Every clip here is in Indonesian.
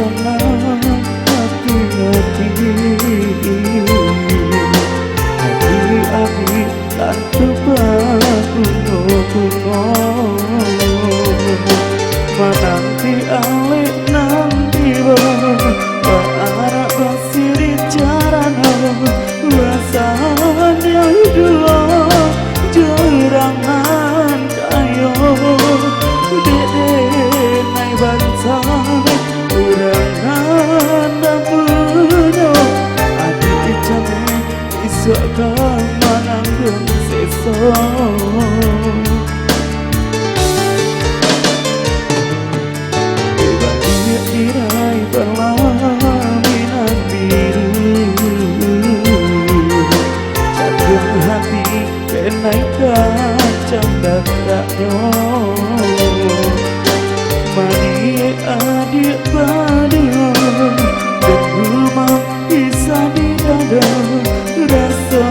tenang hati-hati. Hati-hati tak coba bunga-bunga. Menanti alik nanti berharap masih di jarana. Rasanya dulu jerangan kayo dede nai bansai urangan dan puno adi ijame isok kemanang dan sesok. Tirai perlaminan biru jantung hati kenaikan canda takyo mani adik badio dan rumah bisa di dada rasa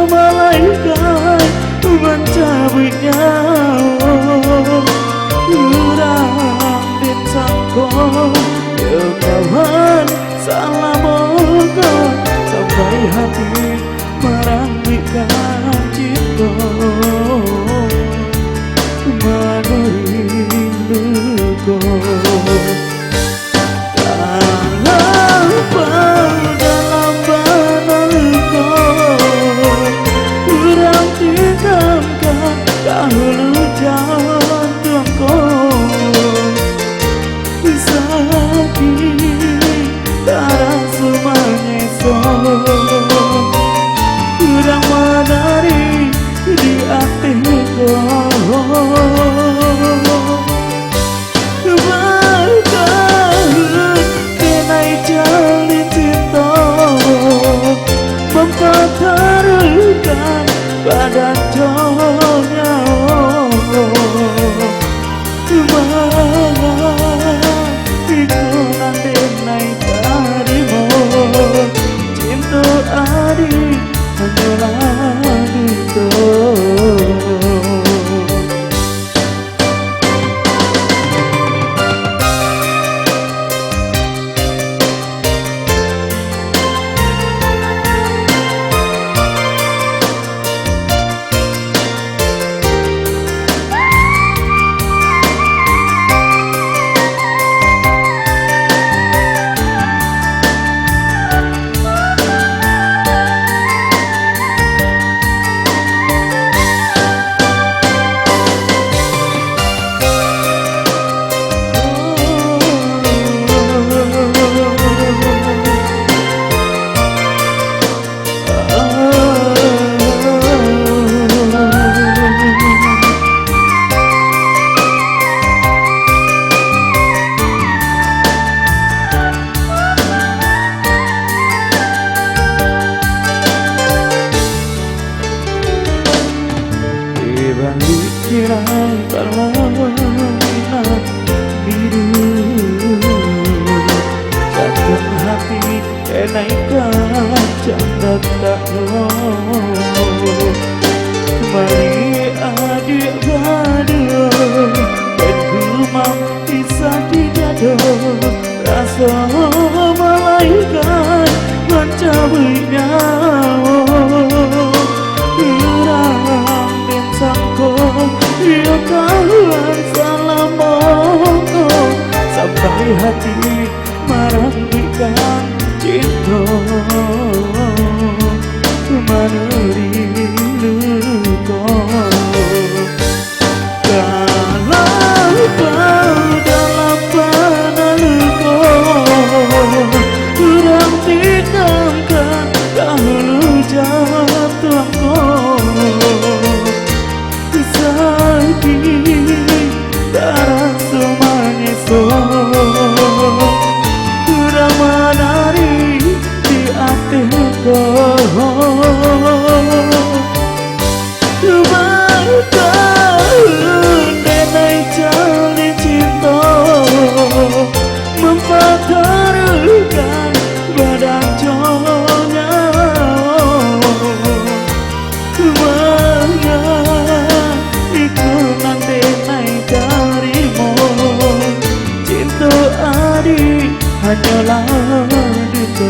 malaikat mencabut nyawa urang din sangkong ya kawan salah moga sampai hati merambikan cinta menurinduku. Dalam banalku urang tinamkan dahulu jantungku sakit terasa menyesal urang menari di hatiku berkahun kenai jalin cinta mempertaruhkan badan jonya iku nanti naik darimu cinta adik hanyalah itu. Balik tirai perlaminan biru jantung hati kenaikan canda takyo mari adik badu dan rumah bisa di dada rasa malaikat mencabut nyawa ya kawan salah moga sampai hati merambikan cinta menurinduku. Kalau kau dalam pandanganku kurang tinamkan dahulu jantungku terasa menyesal kurang menari di hatiku bertahun denai jalin cinta mempertaruhkan badan jonya iku nanti naik darimu cinta adik nyola duto